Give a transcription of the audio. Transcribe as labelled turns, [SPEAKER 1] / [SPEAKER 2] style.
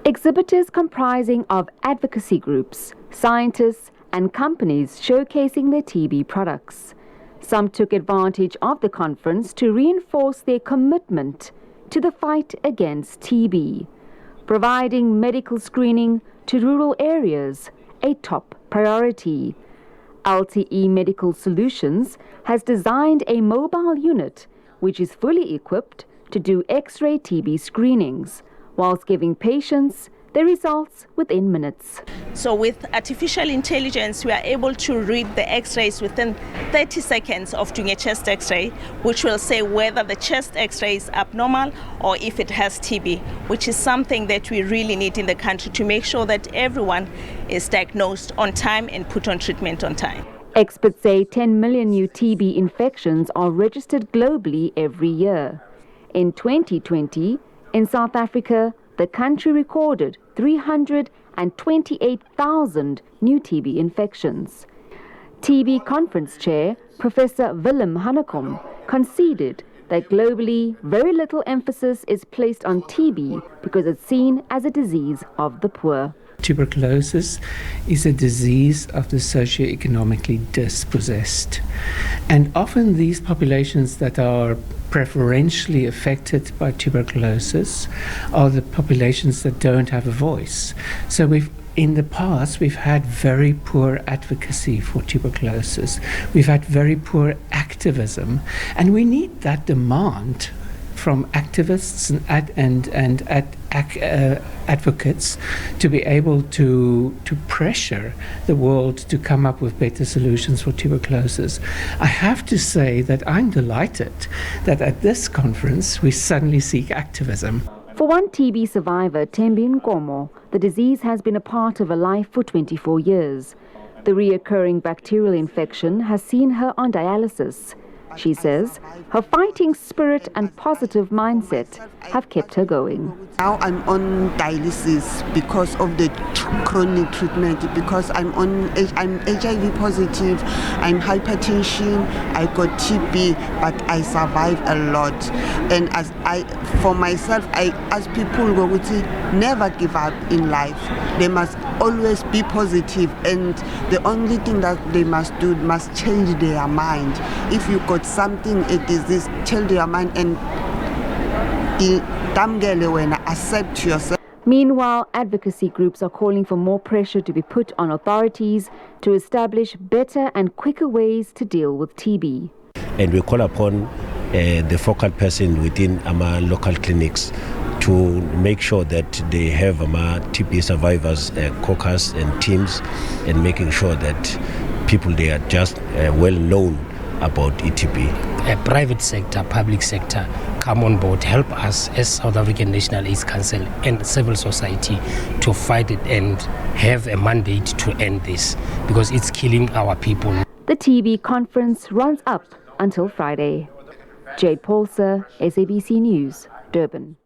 [SPEAKER 1] Exhibitors comprising of advocacy groups, scientists and companies showcasing their TB products. Some took advantage of the conference to reinforce their commitment to the fight against TB, providing medical screening to rural areas, a top priority. LTE Medical Solutions has designed a mobile unit which is fully equipped to do X-ray TB screenings, whilst giving patients the results within minutes.
[SPEAKER 2] So with artificial intelligence, we are able to read the X-rays within 30 seconds of doing a chest X-ray, which will say whether the chest X-ray is abnormal or if it has TB, which is something that we really need in the country to make sure that everyone is diagnosed on time and put on treatment on time.
[SPEAKER 1] Experts say 10 million new TB infections are registered globally every year. In 2020, in South Africa, the country recorded 328,000 new TB infections. TB Conference Chair Professor Willem Hannekom conceded that globally very little emphasis is placed on TB because it's seen as a disease of the poor.
[SPEAKER 3] Tuberculosis is a disease of the socioeconomically dispossessed. And often these populations that are preferentially affected by tuberculosis are the populations that don't have a voice. So in the past, we've had very poor advocacy for tuberculosis. We've had very poor activism. And we need that demand from activists and advocates to be able to pressure the world to come up with better solutions for tuberculosis. I have to say that I'm delighted that at this conference we suddenly seek activism.
[SPEAKER 1] For one TB survivor, Tembi Nkomo, the disease has been a part of her life for 24 years. The reoccurring bacterial infection has seen her on dialysis. She says her fighting spirit and positive mindset have kept her going.
[SPEAKER 4] Now I'm on dialysis because of the chronic treatment, because I'm HIV positive, I'm hypertension, I got TB, but I survive a lot. And for myself, I ask people never give up in life. They must always be positive, and the only thing that they must do must change their mind. If you got something, a disease, change your mind and accept yourself.
[SPEAKER 1] Meanwhile, advocacy groups are calling for more pressure to be put on authorities to establish better and quicker ways to deal with TB.
[SPEAKER 5] And we call upon the focal person within our local clinics to make sure that they have TB survivors caucus and teams, and making sure that people they are just well known about TB.
[SPEAKER 6] Private sector, public sector, come on board, help us as South African National AIDS Council and civil society to fight it and have a mandate to end this, because it's killing our people.
[SPEAKER 1] The TB conference runs up until Friday. Paulse, SABC News, Durban.